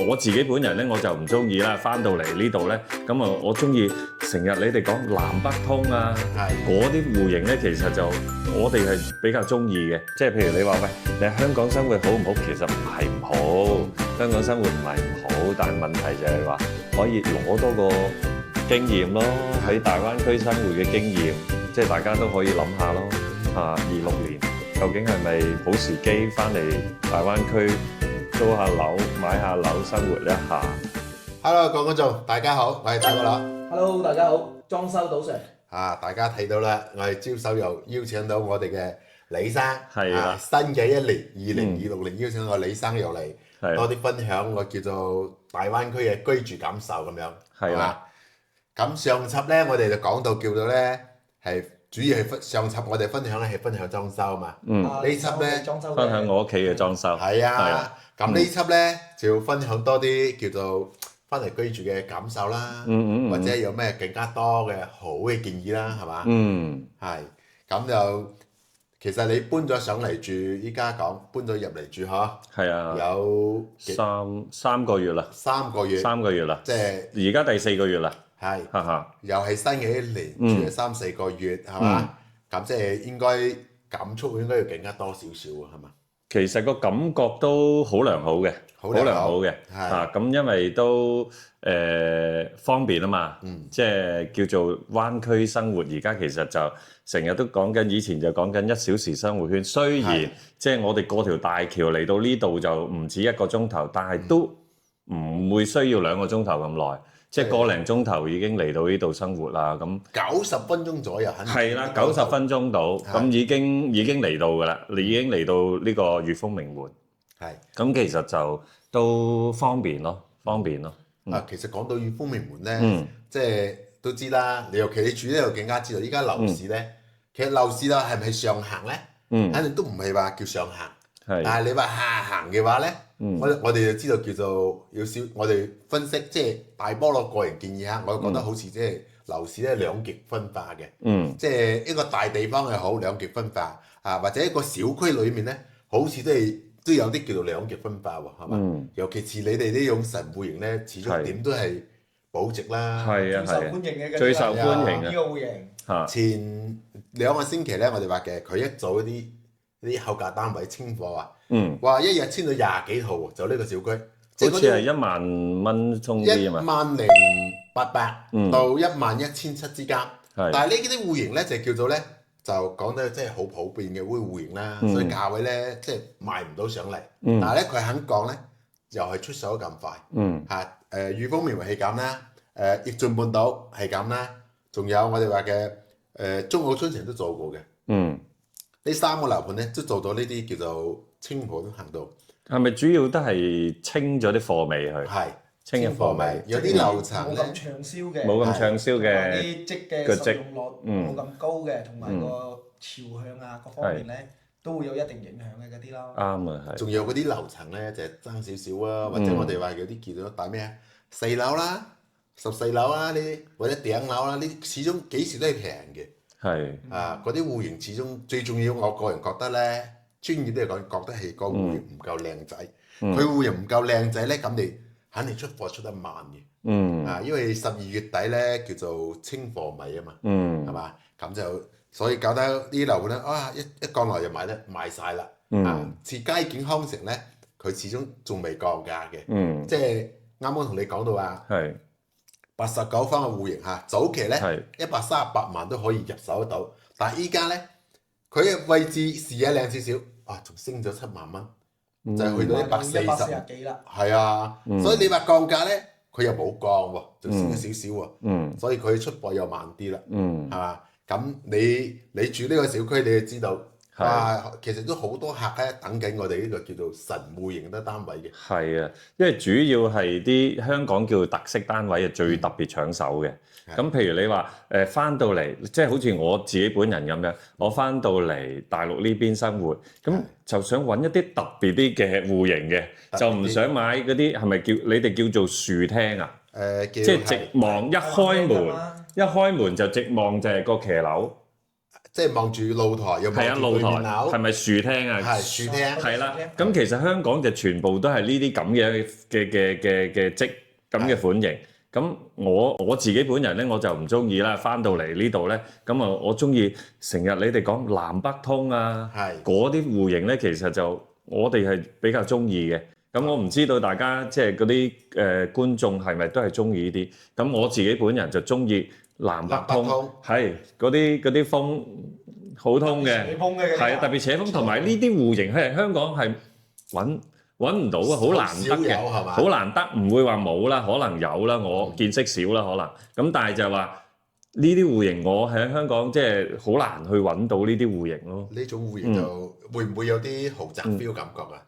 我自己本人咧，我就唔中意啦。翻到嚟呢度咧，咁啊，我中意成日你哋講南北通啊，嗰啲戶型咧，其實就我哋係比較中意嘅。即係譬如你話喂，你喺香港生活好唔好？其實唔係唔好，香港生活唔係唔好，但係問題就係話可以攞多個經驗咯，喺大灣區生活嘅經驗，即係大家都可以諗下咯。26年究竟係咪好時機翻嚟大灣區？租下樓、買下樓，生活一下。Hello， 各位觀眾，大家好，我係大個佬。Hello， 大家好，裝修島 Sir。大家睇到啦，我哋招手又邀請到我哋嘅李生。係啊，新嘅一年2026年邀請我李生又嚟，多啲分享我叫做大灣區嘅居住感受咁樣。係嘛？咁上輯咧，我哋就講到叫做咧係。主要係上輯我哋分享咧係分享裝修嘛，呢輯咧分享我屋企嘅裝修。係啊，咁呢輯咧就要分享多啲叫做翻嚟居住嘅感受啦，或者有咩更加多嘅好嘅建議啦，係嘛？係，咁就其實你搬咗上嚟住，依家講搬咗入嚟住嗬？係啊，有三個月啦。3個月啦，即係而家第4個月啦。係，又係新嘅一年，住咗3-4個月，係嘛？咁即係應該感觸應該要更加多少少啊，係嘛？其實個感覺都好良好嘅，好良好嘅。咁因為都方便啊嘛，即係叫做灣區生活。而家其實就成日都講緊，以前就講緊1小時生活圈。雖然即係我哋過條大橋嚟到呢度就唔止1個鐘頭，但係都唔會需要2個鐘頭咁耐。即係個零鐘頭已經嚟到呢度生活啦，咁90分鐘左右，係啦，90分鐘到，咁已經嚟到㗎啦，你已經嚟到呢個粵豐名門，係，咁其實就都方便咯。其實講到粵豐名門咧，即係都知啦，你尤其你住呢度更加知道，依家樓市咧，其實樓市啦係咪上行咧？肯定都唔係話叫上行，但係你話下行嘅話咧。我哋就知道叫做我哋分析即係大波落個人建議下，我覺得好似即係樓市咧兩極分化嘅，即係一個大地方又好兩極分化或者一個小區裏面咧，好似都有啲叫做兩極分化喎，係嘛？尤其是你哋呢種神戶型咧，始終點都係保值啦，最受歡迎嘅最受歡迎呢個戶型。前2個星期咧，我哋話嘅佢一做啲後價單位清貨啊。哇！一日簽到20幾套喎，就呢個小區，好似係1萬蚊充啲啊嘛，10,800到11,700之間。但係呢啲戶型咧就叫做咧就講得即係好普遍嘅戶型啦，所以價位咧即係賣唔到上嚟。但係咧佢肯講咧，又係出手得咁快。裕豐名為係咁啦，逸駿半島係咁啦，仲有我哋話嘅中澳春城都做過嘅。呢3個樓盤咧都做到呢啲叫做清貨都行到，係咪主要都係清咗啲貨尾去？係清嘅貨尾，有啲樓層咧冇咁暢銷嘅，啲積嘅實用率冇咁高嘅，同埋個朝向啊各方面咧都會有一定影響嘅嗰啲咯。啱啊，係。仲有嗰啲樓層咧就係爭少少啊，或者我哋話有啲叫做大咩啊，4樓啦、14樓啦呢啲，或者頂樓啦呢啲，始終幾時都係平嘅。係嗰啲戶型始終最重要，我個人覺得咧，專業啲嚟講，覺得係個戶型唔夠靚仔。佢戶型唔夠靚仔咧，咁你肯定出貨出得慢嘅。因為12月底咧叫做清貨尾啊嘛，係嘛？咁就所以搞得啲樓盤咧，一降落就賣晒啦。似佳景康城咧，佢始終仲未降價嘅。即係啱啱同你講到啊。89方嘅戶型嚇，早期咧138萬都可以入手得到，但係依家咧佢嘅位置視野靚少少，仲升咗7萬蚊，就係去到140幾啦。係啊，所以你話降價咧，佢又冇降喎，就升咗少少喎，所以佢出貨又慢啲啦，係嘛？咁你住呢個小區，你就知道。其實都好多客咧等緊我哋呢個叫做神戶型嘅單位嘅。係啊，因為主要係啲香港叫特色單位係最特別搶手嘅。咁譬如你話翻到嚟，即係好似我自己本人咁樣，我翻到嚟大陸呢邊生活，咁就想揾一啲特別啲嘅戶型嘅，就唔想買嗰啲係咪你哋叫做樹廳啊？即係直望一開門就直望就係個騎樓。即係望住露台又望住對面樓，係咪樹廳啊？係樹廳，係啦。咁其實香港就全部都係呢啲咁嘅積咁嘅款型。咁我自己本人咧，我就唔中意啦。翻到嚟呢度咧，咁啊我中意成日你哋講南北通啊，嗰啲戶型咧，其實就我哋係比較中意嘅。咁我唔知道大家即係嗰啲觀眾係咪都係中意呢啲？咁我自己本人就中意南北通，係嗰啲風好通嘅，係啊，特別斜風，同埋呢啲戶型係香港係揾唔到啊，好難得嘅，好難得，唔會話冇啦，可能有啦，我見識少啦，可能咁，但係就係話呢啲戶型，我喺香港即係好難去揾到呢啲戶型咯。呢種戶型就會唔會有啲豪宅 feel 感覺啊？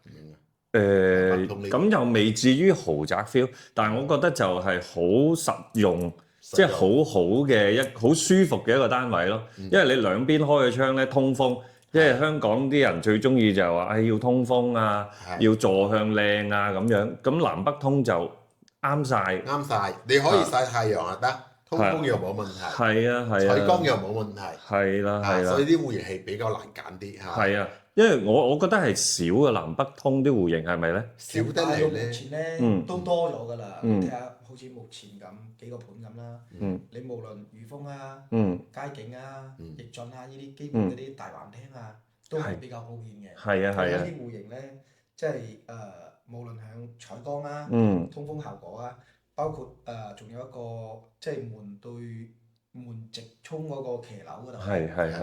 咁又未至於豪宅 feel，但係我覺得就係好實用，即係好嘅好舒服嘅一個單位咯。因為你兩邊開嘅窗咧通風。因為香港啲人最中意就係話，要通風啊，要坐向靚啊咁樣。咁南北通就啱晒，你可以曬太陽又得，通風又冇問題。係啊，採光又冇問題。係啦，所以啲戶型係比較難揀啲嚇。係啊，因為我覺得係少嘅南北通啲戶型係咪咧？少得嚟咧。目前咧都多咗㗎啦，你睇下好似目前咁幾個盤咁啦。你無論裕豐啊、佳景啊、易進啊呢啲基本嗰啲大環廳啊，都係比較普遍嘅。係啊。呢啲戶型咧，即係無論響採光啊、通風效果啊，包括仲有一個即係門直衝嗰個騎樓嗰度，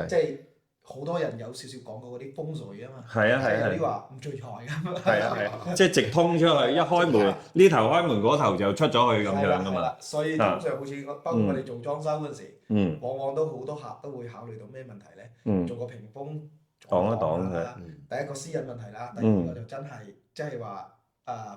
即係好多人有少少講過嗰啲風水啊嘛。有啲話唔聚財㗎嘛。係，即係直通出去，一開門呢頭開門嗰頭就出咗去咁樣㗎嘛。所以通常好似包括我哋做裝修嗰陣時，往往都好多客都會考慮到咩問題咧？做個屏風擋一擋佢。第一個私隱問題啦，第二個就真係即係話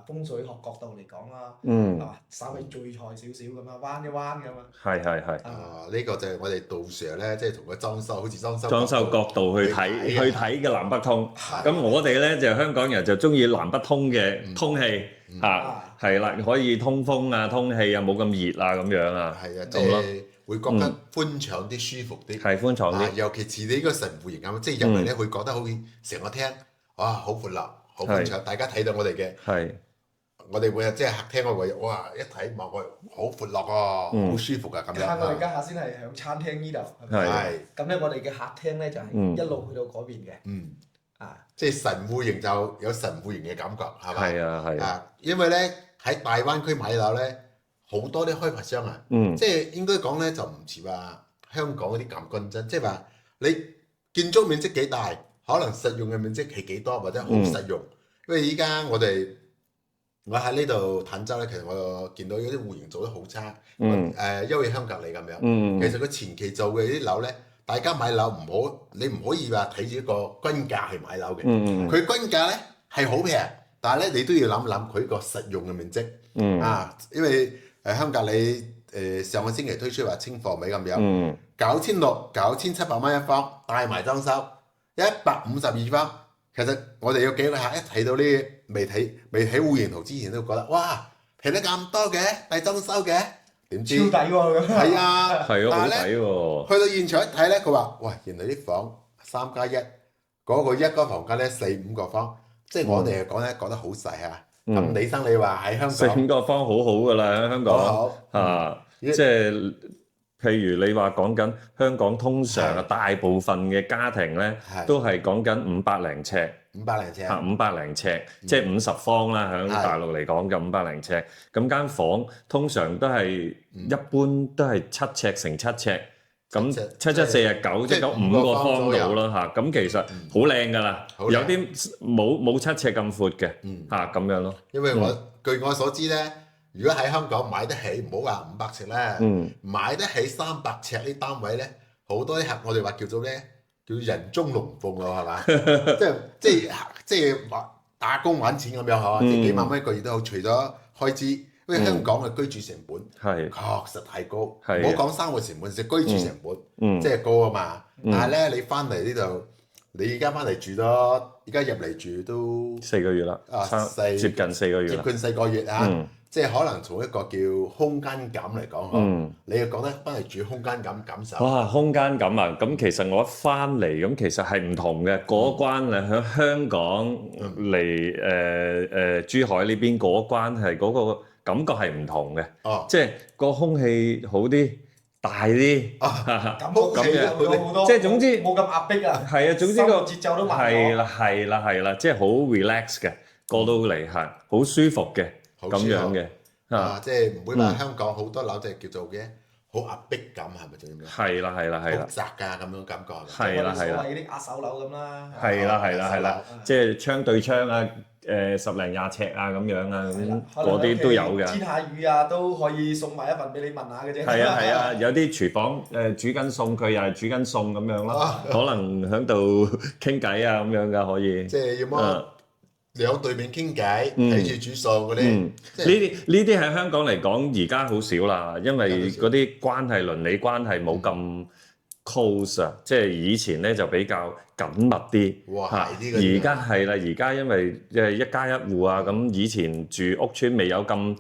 風水學角度嚟講啦，係嘛？稍微聚財少少咁啊，彎一彎咁啊。係。呢個就係我哋杜 Sir 咧，即係同個裝修好似裝修角度去睇嘅南北通。咁我哋咧就香港人就中意南北通嘅通氣嚇，係啦，可以通風啊、通氣啊，冇咁熱啊咁樣啊。係啊，即係會覺得寬敞啲、舒服啲。係寬敞啲。尤其似你呢個神戶型咁，即係入嚟咧會覺得好似成個廳，哇，好闊落。好寬敞，大家睇到我哋嘅，我哋每日即係客廳嗰個，哇！一睇望過去好闊落喎，好舒服㗎咁樣。我哋家下先係響餐廳呢度，係。咁咧，我哋嘅客廳咧就係一路去到嗰邊嘅。即係神戶型就有神戶型嘅感覺，係咪？係啊。因為咧喺大灣區買樓咧，好多啲開發商啊，即係應該講咧就唔似話香港嗰啲咁均真，即係話你建築面積幾大。可能實用嘅面積係幾多或者好實用，因為依家我喺呢度坦洲咧，其實我見到有啲戶型做得好差，優惠香格里咁樣。其實佢前期做嘅啲樓咧，大家買樓你唔可以話睇住一個均價去買樓嘅。佢均價咧係好平，但係咧你都要諗諗佢個實用嘅面積。因為香格里上個星期推出話清貨尾咁樣，9600、9700蚊一方，帶埋裝修。152方，其實我哋有幾個客一睇到呢未睇戶型圖之前都覺得哇平得咁多嘅，帶裝修嘅，點知超抵喎！係啊，係啊，好抵喎！去到現場一睇咧，佢話：喂，原來啲房3+1，嗰個一個房間咧4-5個方，即係我哋講咧覺得好細啊。咁李生你話喺香港4-5個方好好㗎啦，喺香港即係。譬如你話講緊香港通常大部分嘅家庭咧，都係講緊500零尺，500零尺，即係50方啦。喺大陸嚟講就500零尺。咁間房通常都係一般都係7尺乘7尺，咁7×7=49，即係5個方到啦嚇。咁其實好靚㗎啦，有啲冇7尺咁闊嘅嚇咁樣咯。因為據我所知咧。如果喺香港買得起，唔好話500尺啦，買得起300尺啲單位咧，好多啲客我哋話叫做人中龍鳳喎，係嘛？即係打工揾錢咁樣係嘛？即係幾萬蚊一個月都好，除咗開支，因為香港嘅居住成本確實太高，唔好講生活成本，就居住成本即係高啊嘛。但係咧，你翻嚟呢度，你而家翻嚟住咗，而家入嚟住都4個月啦，接近4個月啦，接近4個月啊！即係可能從一個叫空間感嚟講，你又覺得翻嚟住空間感感受？哇，空間感啊！咁其實我一翻嚟咁，其實係唔同嘅。嗰關喺香港嚟珠海呢邊嗰關係嗰個感覺係唔同嘅。即係個空氣好啲。大啲，咁樣，即係總之冇咁壓迫啊。係啊，總之個節奏都慢咗。係啦，即係好 relax 嘅，過到嚟係好舒服嘅咁樣嘅。即係唔會話香港好多樓就叫做嘅好壓迫感，係咪就咁樣？係啦。好窄㗎咁樣感覺。係啦。所謂啲壓手樓咁啦。係啦，即係窗對窗啊。10零20尺啊咁樣啊，咁嗰啲都有嘅。煎下魚啊，都可以送埋一份俾你問下嘅啫。係啊，有啲廚房煮緊餸，佢又係煮緊餸咁樣咯。可能喺度傾偈啊咁樣㗎，可以。即係要麼兩對面傾偈，睇住煮餸嗰啲。呢啲喺香港嚟講，而家好少啦，因為嗰啲倫理關係冇咁close 啊，即係以前咧就比較緊密啲。而家係啦，而家因為一家一戶啊，咁以前住屋村未有咁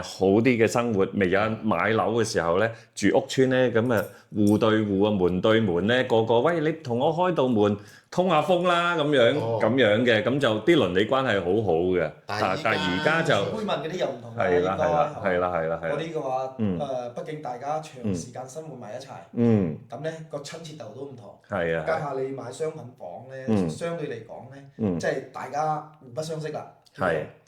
好啲嘅生活，未有人買樓嘅時候咧，住屋村咧咁啊戶對戶啊門對門咧，個喂你同我開道門通下風啦咁樣嘅，咁就啲鄰理關係好好嘅。但係而家就居民嗰啲又唔同啦。係啦。嗰啲嘅話畢竟大家長時間生活埋一齊，咁咧個親切度都唔同。係啊。加下你買商品房咧，相對嚟講咧，即係大家互不相識啦。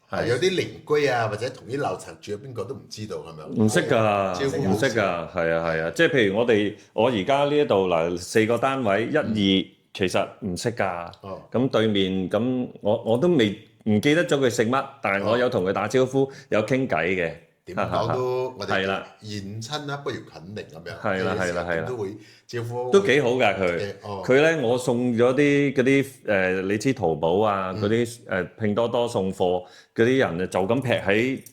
係有啲鄰居啊，或者同啲樓層住咗邊個都唔知道係咪？唔識㗎，唔識㗎，係啊，即係譬如我而家呢一度嗱4個單位1、2，其實唔識㗎。咁對面咁我都唔記得咗佢姓乜，但係我有同佢打招呼，有傾偈嘅。點講都我哋言親啦，不如近鄰咁樣。係啦，都會招呼。都幾好㗎佢。佢咧我送咗啲嗰啲你知淘寶啊嗰啲拼多多送貨嗰啲人就咁劈喺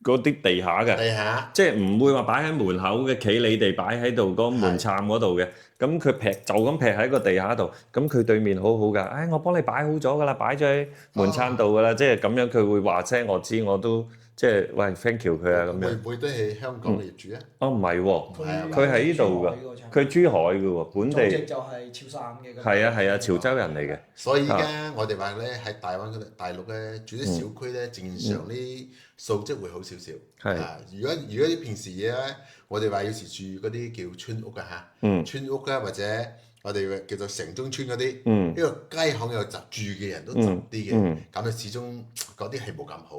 嗰啲地下嘅。地下。即係唔會話擺喺門口嘅，企你哋擺喺度嗰門檻嗰度嘅。咁佢就咁劈喺個地下度，咁佢對面好好㗎。我幫你擺好咗㗎啦，擺咗喺門檻度㗎啦。即係咁樣佢會話聲我知，我都。即係喂 thank you 佢啊咁樣。會唔會都係香港嘅業主啊？唔係喎，佢喺呢度㗎，佢珠海嘅喎，本地。祖籍就係潮汕嘅。係啊，潮州人嚟嘅。所以而家我哋話咧喺大陸咧住啲小區咧，正常啲素質會好少少。如果啲平時嘢咧，我哋話有時住嗰啲叫村屋㗎嚇，村屋啊或者。我哋叫做城中村嗰啲，呢個街巷有雜住嘅人都雜啲嘅，咁啊始終嗰啲係冇咁好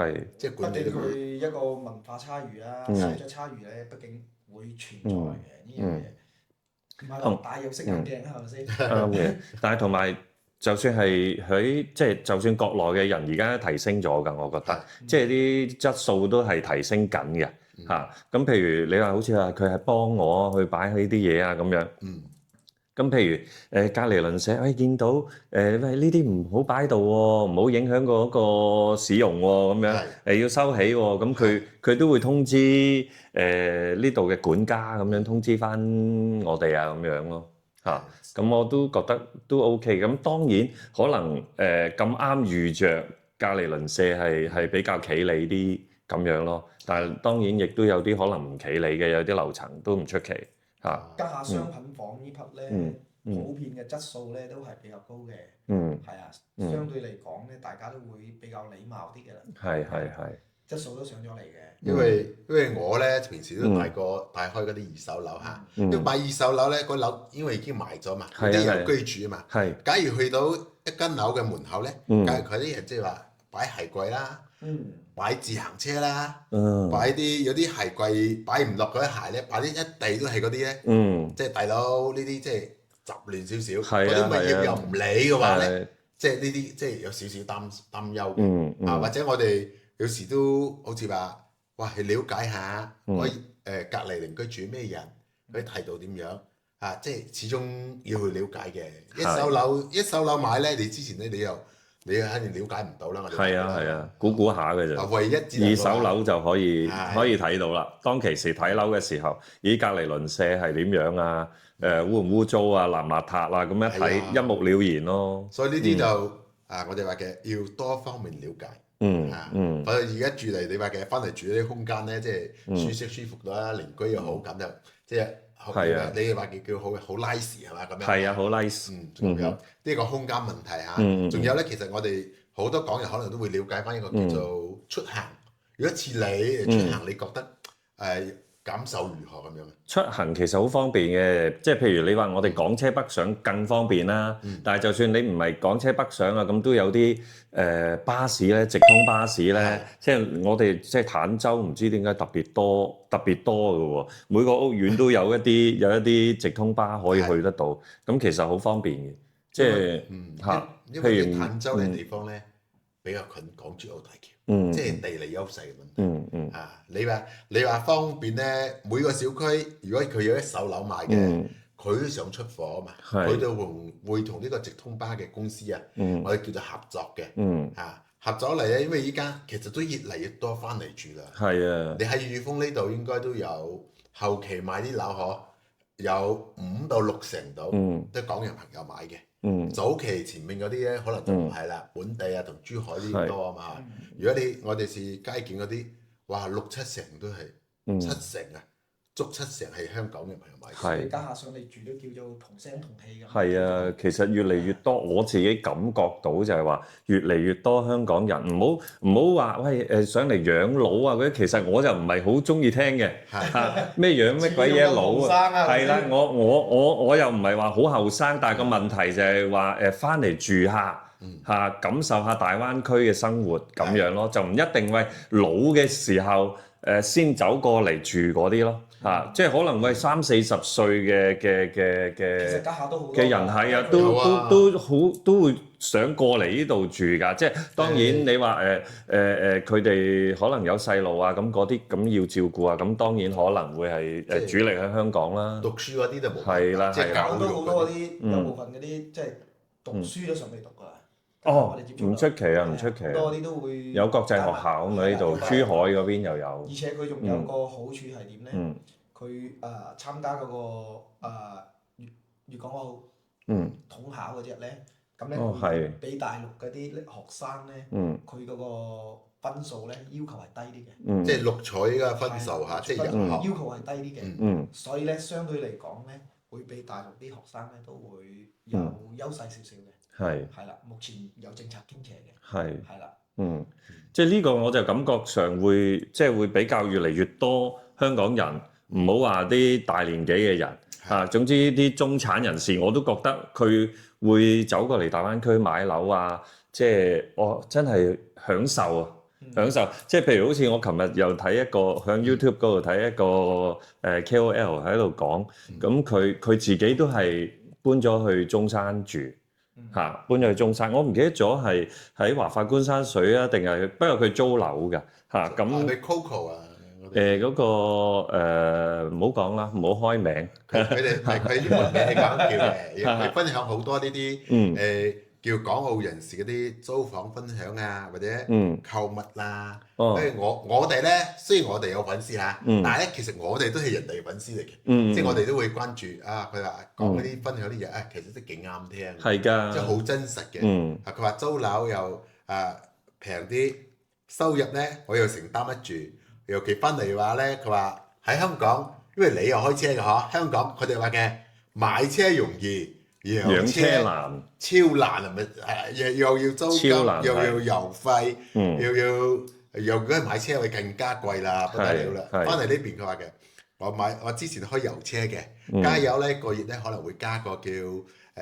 嘅，即係管理佢一個文化差異啦，實質差異咧，畢竟會存在嘅呢樣嘢，唔係話大有色眼鏡係咪先？啱嘅，但係同埋就算係就算國內嘅人而家提升咗㗎，我覺得，即係啲質素都係提升緊嘅嚇。咁譬如你話好似話佢係幫我去擺呢啲嘢啊咁樣。咁譬如隔離鄰舍，見到喂呢啲唔好擺度喎，唔好影響嗰個使用喎，咁樣要收起喎，咁佢都會通知呢度嘅管家咁樣通知翻我哋啊咁樣咯嚇，咁我都覺得都 OK。咁當然可能咁啱遇着隔離鄰舍係比較企理啲咁樣咯，但係當然亦都有啲可能唔企理嘅，有啲樓層都唔出奇。家下商品房呢匹咧，普遍嘅質素咧都係比較高嘅，係啊，相對嚟講咧，大家都會比較禮貌啲嘅啦。係，質素都上咗嚟嘅。因為我咧平時都帶開嗰啲二手樓嚇，因為買二手樓咧，個樓因為已經賣咗嘛，有啲人居住啊嘛。假如去到一間樓嘅門口咧，假如佢啲人即係話擺鞋櫃啦。擺自行車啦，擺有啲鞋櫃擺唔落嗰啲鞋咧，擺啲一地都係嗰啲咧，即係大佬呢啲即係雜亂少少，嗰啲物業又唔理嘅話咧，即係呢啲即係有少少擔憂嘅，或者我哋有時都好似話，哇去了解下我隔離鄰居住咩人，佢態度點樣啊？即係始終要去了解嘅。一手樓買咧，你之前咧你肯定了解唔到啦，我哋係啊，估下嘅啫。唯一二手樓就可以睇到啦。當其時睇樓嘅時候，隔離鄰舍係點樣啊？污唔污糟啊？邋唔邋遢啊？咁一睇一目了然咯。所以呢啲就我哋話嘅要多方面了解。反正而家住嚟你話嘅翻嚟住呢啲空間咧，即係舒適舒服啦，鄰居又好，咁就即係你哋話叫好 nice 係嘛咁樣？係啊，好 nice。仲有呢個空間問題嚇，仲有咧，其實我哋好多港人可能都會了解翻一個叫做出行。如果似你出行，你覺得感受如何咁樣？出行其實好方便嘅，即係譬如你話我哋港車北上更方便啦。但係就算你唔係港車北上啊，咁都有啲巴士咧，直通巴士咧，即係我哋即係坦洲唔知點解特別多嘅喎。每個屋苑都有一啲直通巴可以去得到，咁其實好方便嘅。即係因為坦洲呢地方咧比較近港珠澳大橋。即係地理優勢嘅問題。你話方便咧，每個小區如果佢有一手樓賣嘅，佢都想出貨啊嘛，佢都會同呢個直通巴嘅公司我哋叫做合作嘅。合作嚟咧，因為依家其實都越嚟越多翻嚟住啦。係啊，你喺裕豐呢度應該都有後期買啲樓有5到6成度，都係港人朋友買嘅。早期前面嗰啲咧，可能就唔係啦，本地同珠海啲多啊嘛。如果我哋是街景嗰啲，哇6、7成都係7成啊，足7成係香港嘅朋友買嘅。家下上嚟住都叫做同聲同氣咁。係啊，其實越嚟越多，我自己感覺到就係話，越嚟越多香港人唔好話喂上嚟養老啊嗰啲，其實我就唔係好中意聽嘅。咩養乜鬼嘢老啊？係啦，我又唔係話好後生，但係個問題就係話翻嚟住下感受下大灣區嘅生活咁樣咯，就唔一定喂老嘅時候先走過嚟住嗰啲咯。即係可能喂30-40歲嘅人係啊，都會想過嚟呢度住㗎。即係當然你話佢哋可能有細路啊，咁嗰啲咁要照顧啊，咁當然可能會係主力喺香港啦。讀書嗰啲就冇。係啦，即係教育好多嗰啲有部分嗰啲即係讀書都尚未讀㗎。唔出奇啊，唔出奇。好多啲都會有國際學校咁啊，呢度珠海嗰邊又有。而且佢仲有個好處係點咧？佢參加嗰個粵港澳統考嗰隻咧，咁咧比大陸嗰啲學生咧，佢嗰個分數咧要求係低啲嘅。即係錄取嘅分數嚇，即係入學要求係低啲嘅。所以咧，相對嚟講咧，會比大陸啲學生咧都會有優勢少少嘅。係啦，目前有政策傾斜嘅。係啦。即係呢個我就感覺上會比較越嚟越多香港人。唔好話啲大年紀嘅人總之啲中產人士我都覺得佢會走過嚟大灣區買樓啊，即係我真係享受啊，享受。即係譬如好似我琴日又睇一個喺 YouTube 嗰度睇一個KOL 喺度講，咁佢自己都係搬咗去中山住搬咗去中山，我唔記得咗係喺華發官山水啊定係，不過佢租樓㗎咁。係 Coco 啊？嗰個唔好講啦，唔好開名。佢哋啲門名係咁叫嘅，佢分享好多呢啲叫港澳人士嗰啲租房分享啊，或者購物啦。譬如我哋咧，雖然我哋有粉絲但係咧其實我哋都係人哋嘅粉絲嚟嘅，即係我哋都會關注佢話講嗰啲分享啲嘢其實都幾啱聽。係㗎，即係好真實嘅。佢話租樓又平啲，收入咧我又承擔得住。尤其翻嚟嘅話咧，佢話喺香港，因為你又開車嘅嗬，香港佢哋話嘅買車容易，養車難，超難係咪？又要租金，又要油費，又如果係買車會更加貴啦，不得了啦。翻嚟呢邊佢話嘅，我之前開油車嘅，加油咧個月咧可能會加個叫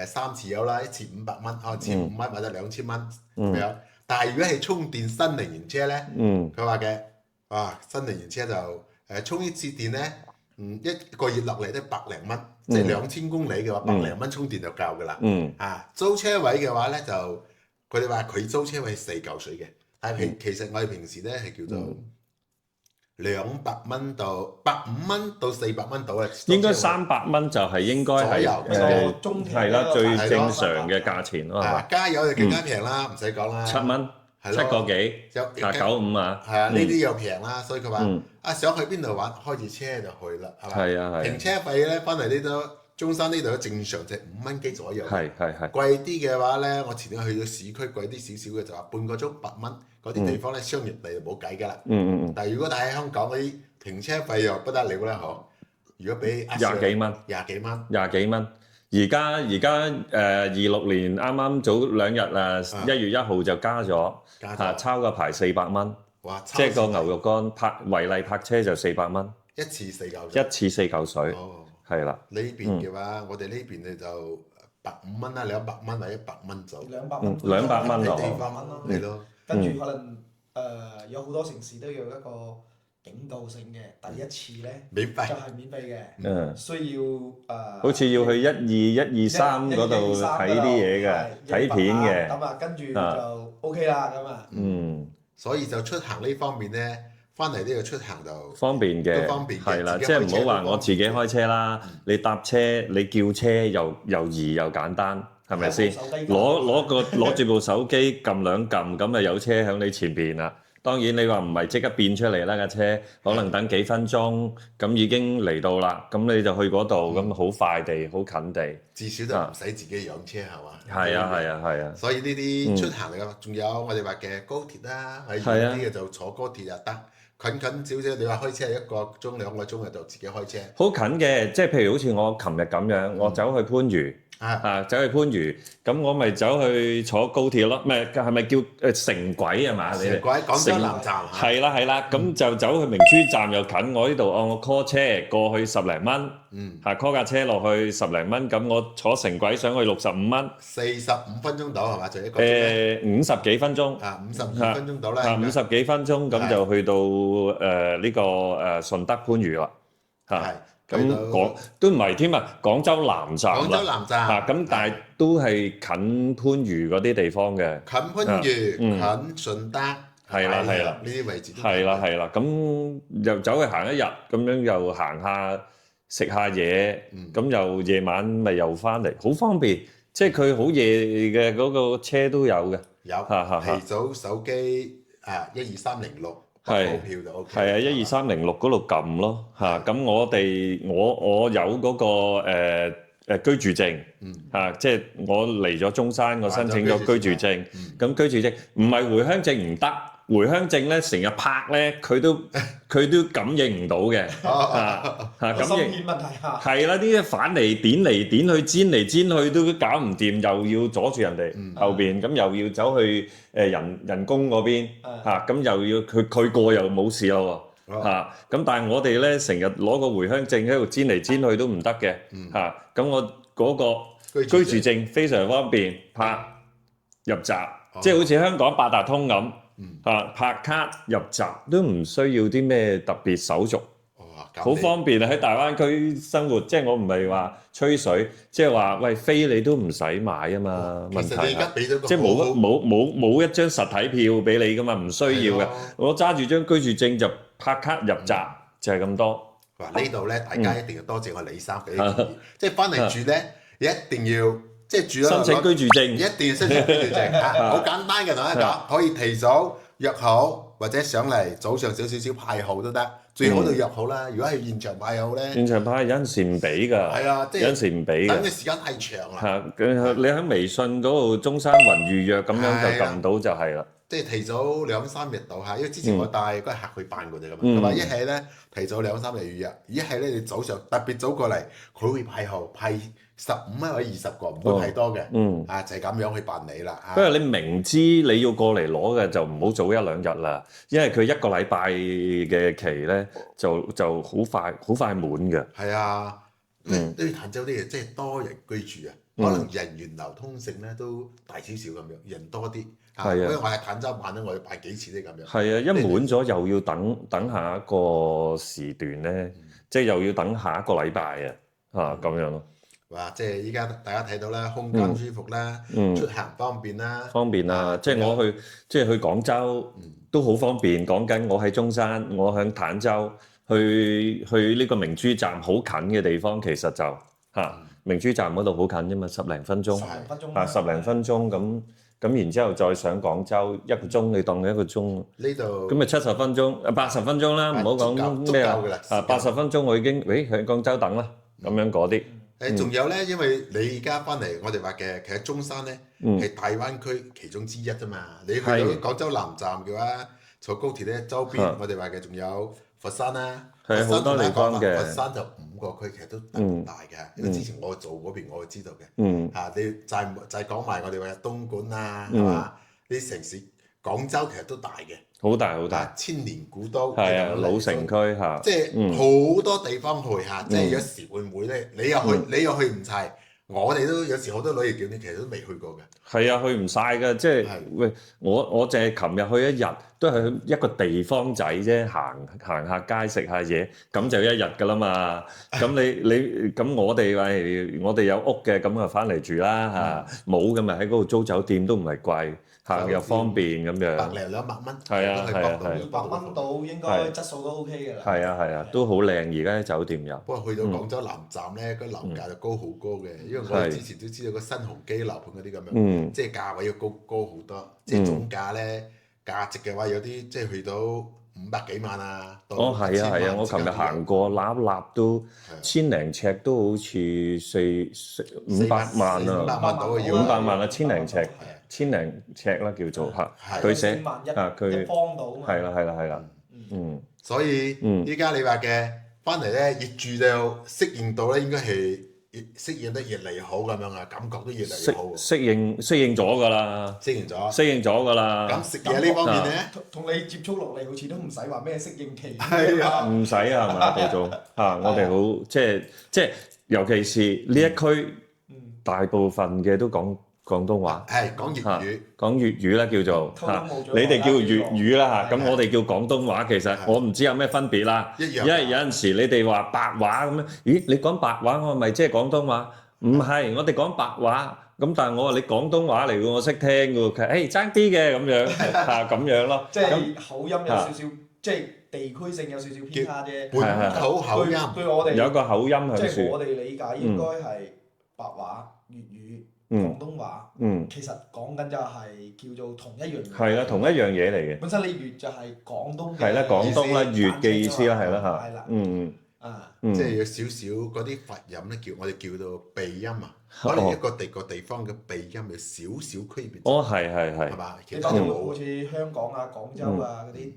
3次油啦，1次500蚊，1500蚊或者2000蚊咁樣。但係如果係充電新能源車咧，佢話嘅。新能源車就充一次電咧，一個月落嚟都100零蚊，即係2000公里嘅話，100零蚊充電就夠㗎啦。租車位嘅話咧，就佢哋話佢租車位係4嚿水嘅，但係其實我哋平時咧係叫做200蚊到150蚊到400蚊到啊。應該300蚊就係應該係係啦，最正常嘅價錢咯。加油就更加平啦，唔使講啦，7蚊。7個幾，95啊，係啊，呢啲又平啦，所以佢話想去邊度玩，開住車就去啦，係嘛？係啊，停車費咧翻嚟呢中山呢度正常就5蚊雞左右。係。貴啲嘅話咧，我前兩日去到市區貴啲少少嘅就話半個鐘8蚊，嗰啲地方咧商業地就冇計㗎啦。但係如果喺香港嗰啲停車費又不得了啦，嗬！如果俾20幾蚊，20幾蚊。而家26年啱啱早2日1月1號就加咗，抄個牌400蚊。哇！即係個牛肉乾違例泊車就400蚊。一次4嚿水。哦，係啦。呢邊嘅話，我哋呢邊咧就150蚊啦，200蚊或者100蚊就。200蚊。200蚊咯。係咯。跟住可能有好多城市都有一個警告性嘅，第一次咧就係免費嘅，需要好似要去12123嗰度睇啲嘢嘅，睇片嘅。咁啊，跟住就 OK 啦，咁啊。所以就出行呢方面咧，翻嚟呢個出行就方便嘅，係啦，即係唔好話我自己開車啦，你搭車你叫車又易又簡單，係咪先？攞住部手機撳2撳，咁啊有車喺你前邊啦。當然你話唔係即刻變出嚟啦，架車可能等幾分鐘，咁已經嚟到啦，咁你就去嗰度，咁好快地，好近地，至少都唔使自己養車係嘛？係啊。所以呢啲出行嚟㗎，仲有我哋話嘅高鐵啦，係遠啲嘅就坐高鐵又得，近少少你話開車1個鐘2個鐘就自己開車。好近嘅，即係譬如好似我琴日咁樣，我走去番禺。走去番禺，咁我咪走去坐高鐵咯，係咪叫城軌係嘛？城軌廣州南站。係啦，咁就走去明珠站又近我呢度，我 call 車過去10零蚊，call 架車落去10零蚊，咁我坐城軌上去65蚊。45分鐘到係嘛？就一個50幾分鐘。52分鐘到啦。50幾分鐘咁就去到呢個順德番禺啦。咁都唔係添啊，廣州南站咁但係都係近番禺嗰啲地方嘅。近番禺、近順德。係啦，呢啲位置。係啦，咁又走去行一日，咁樣又行下食下嘢，咁又夜晚咪又翻嚟，好方便。即係佢好夜嘅嗰個車都有嘅。提早手機12306。係票就 OK。係啊，12306嗰度撳咯嚇。咁我有嗰個居住證嚇，即係我嚟咗中山，我申請咗居住證。咁居住證唔係回鄉證唔得，回鄉證咧成日拍咧，佢都感應唔到嘅感應。芯片問題嚇。係啦，啲反嚟點嚟點去，煎嚟煎去都搞唔掂，又要阻住人哋後邊，咁又要走去人工嗰邊咁又要佢過又冇事咯喎咁但係我哋咧成日攞個回鄉證喺度煎嚟煎去都唔得嘅咁我嗰個居住證非常方便，拍入閘，即係好似香港八達通咁拍卡入閘都唔需要啲咩特別手續。好方便啊！喺大灣區生活，即係我唔係話吹水，即係話喂飛你都唔使買啊嘛。問題即係冇一張實體票俾你噶嘛，唔需要嘅。我揸住張居住證就拍卡入閘，就係咁多。嗱呢度咧，大家一定要多謝我李生俾啲建議，即係翻嚟住咧，一定要即係住申請居住證，一定要申請居住證好簡單嘅，同一講可以提早約好，或者上嚟早上少派號都得。最好就約好啦。如果係現場派號咧，現場派有陣時唔俾㗎。係啊，即係有陣時唔俾嘅。等嘅時間太長啦。你喺微信嗰度中山雲預約咁樣就撳到就係啦。即係提早2-3日到嚇，因為之前我帶嗰個客去辦過啫咁嘛。同埋一係咧提早2-3日預約，一係咧你早上特別早過嚟，佢會派號派15蚊或者20個，唔會太多嘅。就係咁樣去辦理啦。不過你明知你要過嚟攞嘅就唔好早1-2日啦，因為佢1個禮拜嘅期咧就好快滿嘅。係啊，呢啲坦洲啲嘢即係多人居住啊，可能人員流通性咧都大少少咁樣，人多啲。所以我喺坦洲辦咧，我要辦幾次咧咁樣。係啊，一滿咗又要等下一個時段咧，即係又要等下一個禮拜咁樣咯。哇！即係依家大家睇到啦，空間舒服啦，出行方便啦。方便啊！即係我去廣州都好方便。講緊我喺中山，我喺坦洲去呢個明珠站好近嘅地方，其實就明珠站嗰度好近啫嘛，10零分鐘。10零分鐘咁然之後再上廣州1個鐘，你當佢1個鐘。呢度咁咪70分鐘，80分鐘啦，唔好講咩啊！80分鐘我已經喺廣州等啦，咁樣嗰啲仲有咧，因為你而家翻嚟，我哋話嘅其實中山咧係大灣區其中之一啫嘛。你去到廣州南站嘅話，坐高鐵咧周邊我哋話嘅仲有佛山啦，佛山好多地方嘅。佛山就5個區，其實都大嘅。因為之前我做嗰邊，我係知道嘅。你再講埋我哋話東莞啊，係嘛？啲城市，廣州其實都大嘅。好大，千年古都，老城區嚇，即係好多地方去嚇，即係有時會唔會咧？你又去唔齊，我哋都有時好多旅遊景點其實都未去過嘅。係啊，去唔晒㗎，即係喂，我淨係琴日去一日，都係去一個地方仔啫，行下街食下嘢，咁就一日㗎啦嘛。咁你咁我哋有屋嘅，咁就翻嚟住啦嚇，冇嘅咪喺嗰度租酒店都唔係貴。行又方便咁樣，100零200蚊，係啊，200蚊到應該質素都 OK 嘅啦。係啊，都好靚，而家啲酒店又。不過去到廣州南站咧，個樓價就高好高嘅，因為我哋之前都知道個新鴻基樓盤嗰啲咁樣，即係價位要高好多，即係總價咧價值嘅話有啲即係去到500幾萬啊。係啊，我琴日行過，立都千零尺都好似500萬啊，500萬啊，千零尺。千零尺啦，叫做嚇，佢寫佢方到係啦，所以依家你話嘅翻嚟咧，越住就適應到咧，應該係適應得越嚟越好咁樣啊，感覺都越嚟越好。適應咗㗎啦，適應咗㗎啦。咁食嘢呢方面咧，同你接觸落嚟好似都唔使話咩適應期。係啊，唔使啊，係嘛，杜總嚇，我哋好即係，尤其是呢一區，大部分嘅都講廣東話係講講粵語啦，叫做你哋叫粵語啦嚇，咁我哋叫廣東話，其實我唔知有咩分別啦。因為有陣時你哋話白話咁樣，咦？你講白話，我係咪即係廣東話？唔係，我哋講白話。咁但係我話你廣東話嚟嘅，我識聽嘅喎。佢誒爭啲嘅咁樣嚇，咁樣咯。即係口音有少少，即係地區性有少少偏差啫。本土口音對我哋有一個口音喺度。即係我哋理解應該係白話、粵語。廣東話，其實講緊就係叫做同一樣嘢。係啦，同一樣嘢嚟嘅。本身你粵就係廣東嘅。係啦，廣東啦，粵嘅意思啦，係啦嚇。係啦。即係有少少嗰啲發音咧，我哋叫做鼻音啊。可能一個地方嘅鼻音有少少區別。係。係嘛？你當好似香港啊、廣州啊嗰啲，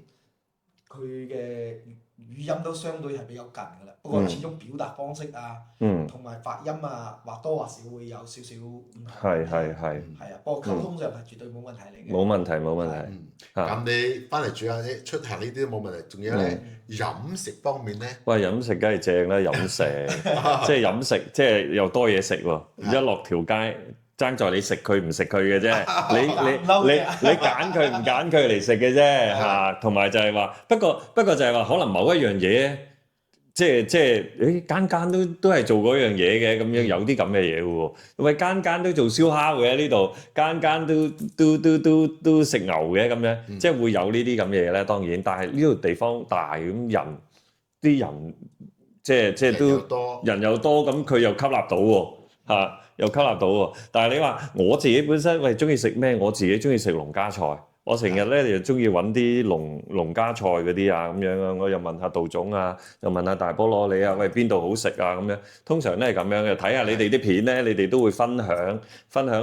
佢嘅語音都相對係比較近㗎啦。不過始終表達方式啊，同埋發音啊，或多或少會有少少唔同。係。係啊，不過溝通上係絕對冇問題嚟嘅。冇問題。咁你翻嚟住下啲出行呢啲都冇問題，仲有咧飲食方面咧？喂，飲食梗係正啦，飲食即係飲食，即係又多嘢食喎。一落條街，爭在你食佢唔食佢嘅啫。你揀佢唔揀佢嚟食嘅啫嚇。同埋就係話，不過就係話，可能某一樣嘢。即係間都係做嗰樣嘢嘅，咁樣有啲咁嘅嘢喎。喂，間都做燒烤嘅呢度，間都食牛嘅咁樣，即係會有呢啲咁嘅嘢咧。當然，但係呢度地方大咁啲人即係都人又多，咁佢又吸納到喎嚇，又吸納到喎。但係你話我自己本身喂中意食咩？我自己中意食農家菜。我成日咧就中意揾啲農家菜嗰啲啊咁樣啊，我又問下杜總啊，又問下大菠蘿你啊，喂邊度好食啊咁樣。通常咧係咁樣嘅，睇下你哋啲片咧，你哋都會分享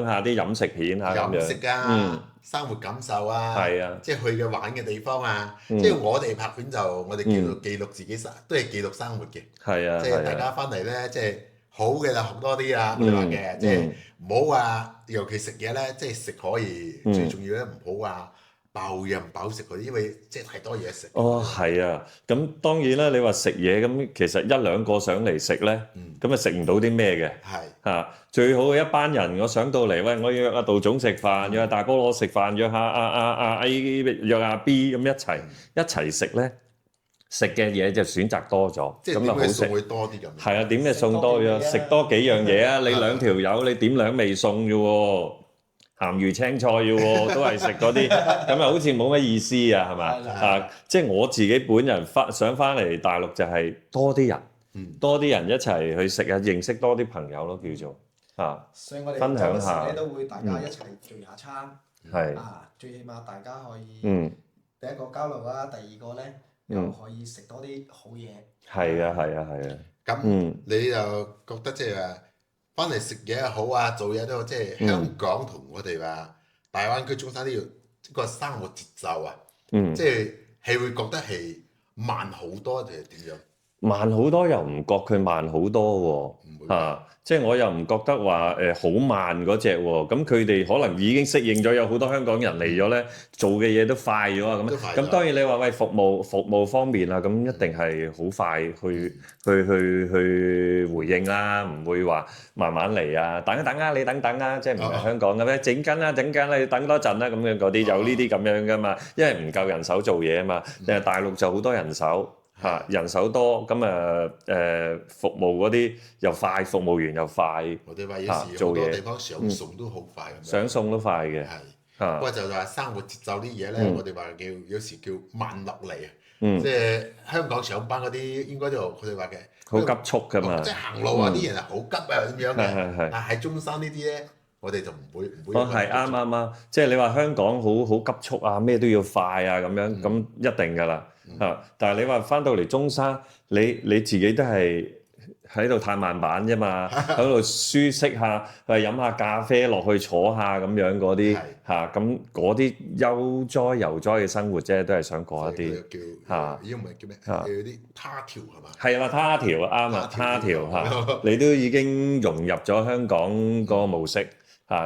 下啲飲食片啊咁樣。飲食啊，生活感受啊，即係去嘅玩嘅地方啊。即係我哋拍片就我哋叫做記錄自己都係記錄生活嘅。係啊，即係大家翻嚟咧，即係好嘅就學多啲啊，你話嘅，即係唔好話。尤其食嘢咧，即係食可以，最重要咧唔好話飽又唔飽食嗰啲，因為即係太多嘢食。係啊，咁當然啦，你話食嘢咁，其實1、2個上嚟食咧，咁啊食唔到啲咩嘅。係最好嘅一班人，我上到嚟，喂，我約阿杜總食飯，約阿大菠蘿食飯，約下阿 A， 約阿 B 咁一齊食咧。食嘅嘢就選擇多咗，咁就好食。會多啲咁。係啊，點嘅餸多咗，食多幾樣嘢啊！你2條友，你點2味餸啫喎，鹹魚青菜啫喎，都係食嗰啲，咁啊好似冇乜意思啊，係咪？即係我自己本人想翻嚟大陸就係多啲人一齊去食啊，認識多啲朋友咯，叫做所以我哋分享下咧都會大家一齊聚下餐，最起碼大家可以第一個交流啦，第二個咧。又可以食多啲好嘢。係啊。咁你就覺得即係話翻嚟食嘢又好啊，做嘢都好，即係香港同我哋話大灣區中山呢個生活節奏啊，即係會覺得係慢好多定係點樣？慢好多又唔覺佢慢好多喎，即係我又唔覺得話好慢嗰隻喎，咁佢哋可能已經適應咗，有好多香港人嚟咗咧，做嘅嘢都快咗啊，咁當然你話喂服務方面啊，咁一定係好快去回應啦，唔會話慢慢嚟啊，等一等啊，你等等啊，即係唔係香港嘅咩？整緊啦，你等多陣啦，咁樣嗰啲有呢啲咁樣噶嘛，因為唔夠人手做嘢啊嘛，但係大陸就好多人手。人手多，咁服務嗰啲又快，服務員又快。我哋話有時好多地方上送都好快咁樣。上送都快嘅。係。不過就話生活節奏啲嘢咧，我哋話有時叫慢落嚟啊。即係香港上班嗰啲應該就佢哋話嘅。好急促㗎嘛。即係行路啊，啲人係好急啊咁樣嘅。但係中山呢啲咧，我哋就唔會。係啱，即係你話香港好急促啊，咩都要快啊咁樣，咁一定㗎啦。但係你話翻到嚟中山，你自己都係喺度嘆慢板啫嘛，喺度舒適下，飲下咖啡落去坐下咁樣嗰啲咁嗰啲悠哉悠哉嘅生活啫，都係想過一啲依個唔係叫咩？有啲他條係嘛？係啦，他條啱啊，他條你都已經融入咗香港嗰個模式。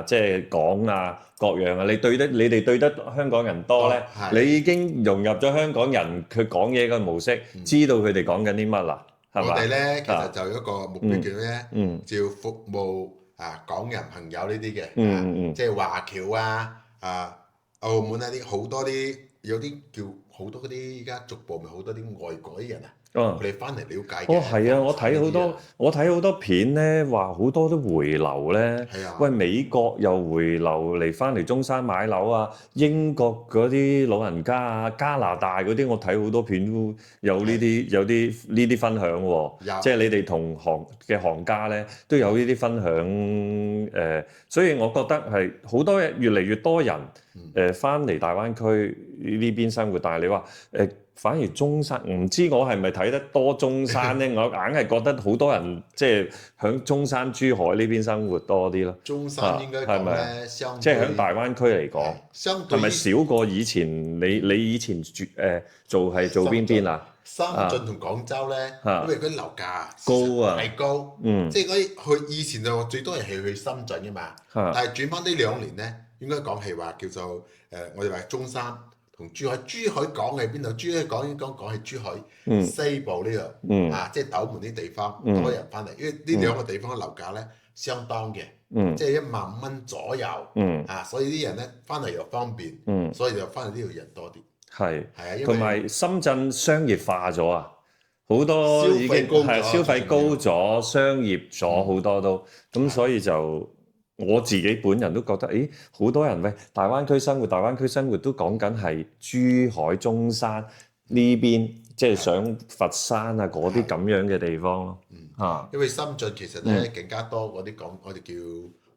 即係講啊各樣啊，你哋對得香港人多咧，你已經融入咗香港人佢講嘢嘅模式，知道佢哋講緊啲乜啦，係嘛？我哋咧其實就有一個目標叫咩？叫服務港人朋友呢啲嘅，即係華僑澳門一啲好多啲有啲叫好多嗰啲而家逐步咪好多啲外國啲人啊。佢哋翻嚟了解嘅。係啊！我睇好多片咧，話好多都回流咧。喂，美國又回流嚟翻嚟中山買樓啊！英國嗰啲老人家啊，加拿大嗰啲，我睇好多片都有呢啲分享喎。即係你哋同行家咧都有呢啲分享所以我覺得係好多越嚟越多人翻嚟大灣區呢邊生活，但係你話反而中山唔知我係咪睇得多中山咧？我硬係覺得好多人即係響中山、珠海呢邊生活多啲咯。中山應該講咧，即係響大灣區嚟講，係咪少過以前？你以前做邊啊？深圳同廣州咧，因為嗰啲樓價高啊，係高，即係嗰啲去以前就最多人係去深圳嘅嘛。但係轉翻呢2年咧，應該講係話叫做我哋話中山。同珠海講係邊度？珠海講應該講係珠海西部呢度即係斗門啲地方多人翻嚟，因為呢2個地方嘅樓價咧相當嘅，即係15000蚊左右，所以啲人咧翻嚟又方便，所以就翻嚟呢度人多啲。係，同埋深圳商業化咗啊，好多已經消費高咗，商業咗好多都，咁所以就。我自己本人都覺得，好多人喂大灣區生活都講緊係珠海、中山呢邊，即係上佛山啊嗰啲咁樣嘅地方咯。因為深圳其實咧更加多嗰啲講我哋叫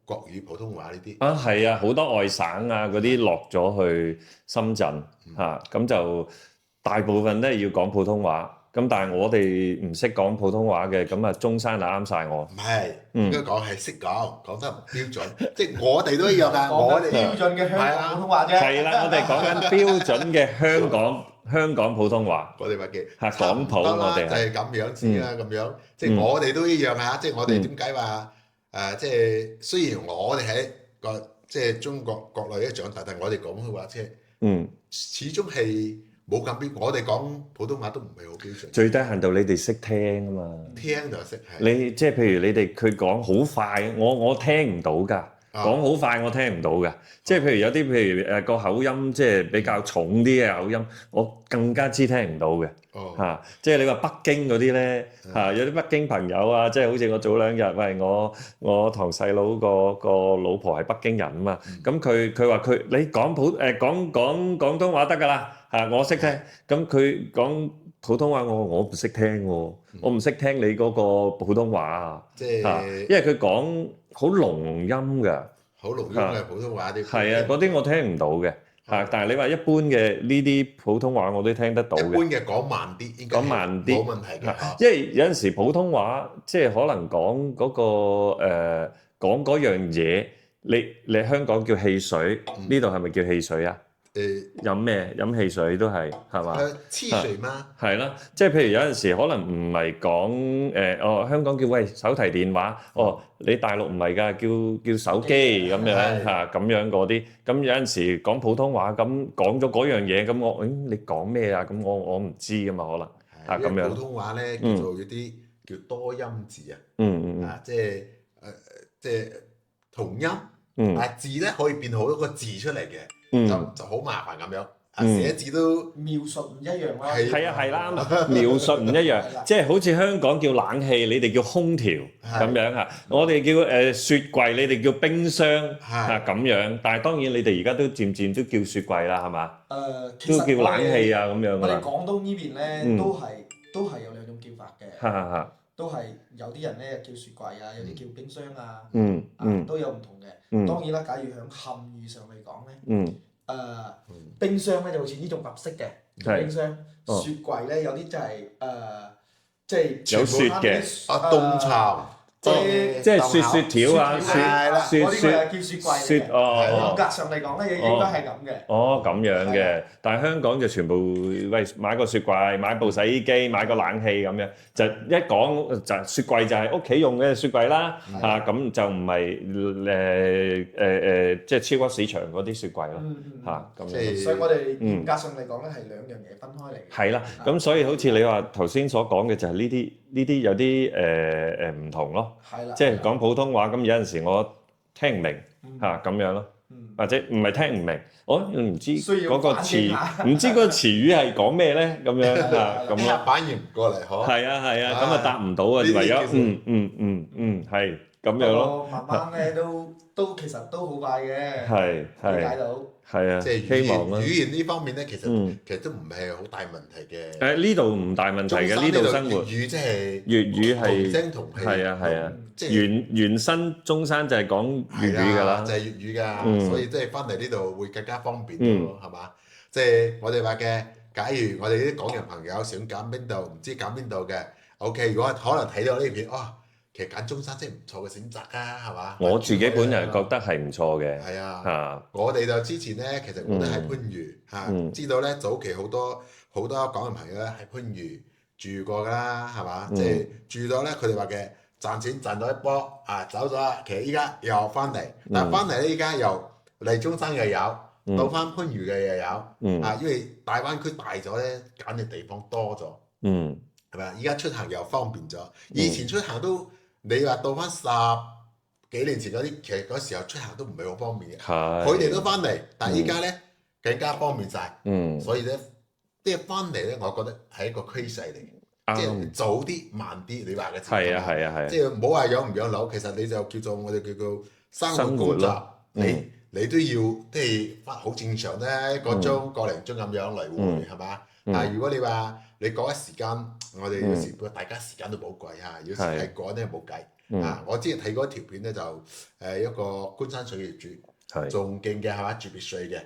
國語普通話呢啲。係啊，好多外省啊嗰啲落咗去深圳咁就大部分都係要講普通話。咁但係我哋唔識講普通話嘅，咁中山就啱晒我。唔係，應該講係識講得唔標準，即係我哋都一樣啊！我哋標準嘅香港普通話啫。係啦，我哋講緊標準嘅香港普通話。我哋話嘅港普，我哋就係咁樣先啦，咁樣即係我哋都一樣啊！即係我哋點解話即係雖然我哋喺個即係中國國內一長大，但係我哋講嘅話即係始終係。冇咁標，我哋講普通話都唔係好標準。最低限度你哋識聽啊嘛。聽就識係。你即係譬如你哋佢講好快，我聽唔到㗎。講好快我聽唔到㗎。即係譬如有啲譬如個口音即係比較重啲嘅口音，我更加之聽唔到嘅。即係你話北京嗰啲咧有啲北京朋友啊，即係好似我早2日，喂我堂細佬個老婆係北京人啊嘛，咁佢話你講廣東話得㗎啦。我識聽，咁佢講普通話，我唔識聽喎，我唔識聽你嗰個普通話啊，即係因為佢講好濃音㗎，好濃音嘅普通話啲，係啊，嗰啲我聽唔到嘅，嚇。但係你話一般嘅呢啲普通話我都聽得到嘅。一般嘅講慢啲，應該講慢啲冇問題嘅。因為有陣時普通話即係可能講嗰個講嗰樣嘢，你香港叫汽水，呢度係咪叫汽水啊？飲咩？飲汽水都係嘛？黐水嗎？係啦，即係譬如有陣時可能唔係講香港叫喂手提電話，你大陸唔係㗎，叫手機咁樣嚇，咁樣嗰啲。咁有陣時講普通話咁講咗嗰樣嘢，咁你講咩啊？咁我唔知㗎嘛，可能嚇咁樣。普通話咧叫做有啲叫多音字啊，即係同音，但係字咧可以變好多個字出嚟嘅。就好麻煩咁樣，寫字都描述唔一樣啦。係啦，描述唔一樣，即係好似香港叫冷氣，你哋叫空調咁樣嚇，我哋叫雪櫃，你哋叫冰箱嚇咁樣。但係當然你哋而家都漸漸都叫雪櫃啦，係嘛？都叫冷氣啊咁樣。我哋廣東呢邊咧都係有兩種叫法嘅，都係有啲人咧叫雪櫃啊，有啲叫冰箱啊，都有唔同嘅。當然啦，假如響漢語上嚟講咧，冰箱咧就好似呢種白色嘅冰箱，雪櫃咧有啲真係即係有雪嘅凍巢，即係雪條啊，嗰啲就叫雪櫃。嚴格上嚟講咧，應該係咁嘅。咁樣嘅，但係香港就全部買個雪櫃，買部洗衣機，買個冷氣咁樣，就一講就雪櫃就係屋企用嘅雪櫃啦，咁就唔係即係超級市場嗰啲雪櫃咯，咁樣。所以我哋嚴格上嚟講咧係兩樣嘢分開嚟嘅。係啦，咁所以好似你話頭先所講嘅就係呢啲有啲唔同咯。即係講普通話咁有陣時我聽唔明咁樣咯，或者唔係聽唔明，我唔知嗰個詞語係講咩咧咁樣咁反應唔過嚟嗬。係啊，咁啊答唔到啊，唯有係咁樣咯。慢慢咧都其實都好快嘅，理解到。係啊，即係希望啦。語言呢方面咧，其實都唔係好大問題嘅。呢度唔大問題嘅，呢度生活。粵語即係粵語係同聲同氣。係啊，原生中山就係講粵語㗎啦，就係粵語㗎，所以即係翻嚟呢度會更加方便咯，係嘛？即係我哋話嘅，假如我哋啲港人朋友想揀邊度，唔知揀邊度嘅 ，OK， 如果可能睇到呢片，其實揀中山真係唔錯嘅選擇啊，係嘛？我自己本人覺得係唔錯嘅。係啊，我哋就之前咧，其實我都喺番禺知道咧早期好多港人朋友咧喺番禺住過㗎啦，係嘛？即係住到咧，佢哋話嘅賺錢賺到一波走咗，其實依家又翻嚟，但係翻嚟咧依家又嚟中山又有，到翻番禺嘅又有，因為大灣區大咗咧，揀嘅地方多咗，係咪啊？依家出行又方便咗，以前出行都。你話到翻10幾年前嗰啲，其實嗰時候出行都唔係好方便嘅。佢哋都翻嚟，但係依家咧更加方便晒。所以咧即係翻嚟咧，我覺得係一個趨勢嚟嘅，即係早啲慢啲。你話嘅係啊，即係唔好話養唔養老，其實你就叫做我哋叫做生活工作，你都要即係翻好正常咧，1個鐘個零鐘咁樣嚟回係嘛？但係如果你話你趕一時間，我哋有時大家時間都寶貴嚇，有時係趕咧冇計。我之前睇過一條片咧，就一個觀山水業主，仲勁嘅係嘛，住別墅嘅，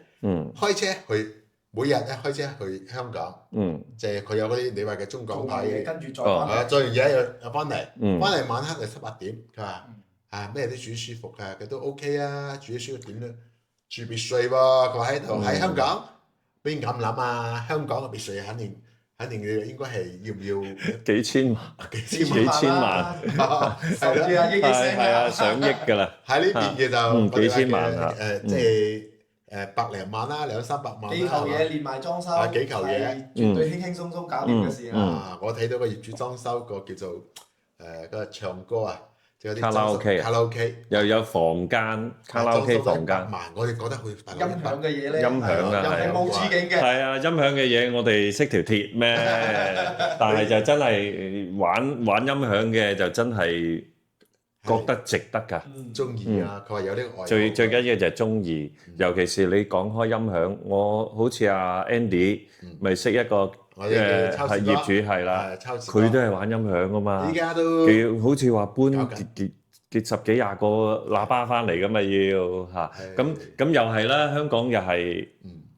開車去每日咧開車去香港，即係佢有嗰啲你話嘅中港牌嘅，跟住再翻嚟，做完嘢又翻嚟，翻嚟晚黑就7、8點，佢話咩都住舒服㗎，佢都 OK 啊，住得舒服點咧？住別墅喎，佢話喺度喺香港。邊敢諗啊？香港嘅別墅肯定應該係要唔要幾千萬？幾千萬，係啊，上億㗎啦。喺呢邊嘅就幾千萬即係100零萬啦，200-300萬。幾嚿嘢連埋裝修，幾嚿嘢，絕對輕輕鬆鬆搞掂嘅事啊！我睇到個業主裝修個叫做嗰個唱歌啊。卡拉 OK 又有房間，卡拉 OK 房間，我哋覺得佢音響嘅嘢咧，音響啊，係冇止境嘅。係啊，音響嘅嘢我哋識條鐵咩？但係就真係玩音響嘅就真係覺得值得㗎。中意啊！佢話有呢個愛。最緊要就係中意，尤其是你講開音響，我好似阿 Andy 咪識一個。係業主係啦，佢都係玩音響噶嘛。依家都好似話搬結10幾20個喇叭翻嚟咁嘛要嚇。咁又係啦，香港又係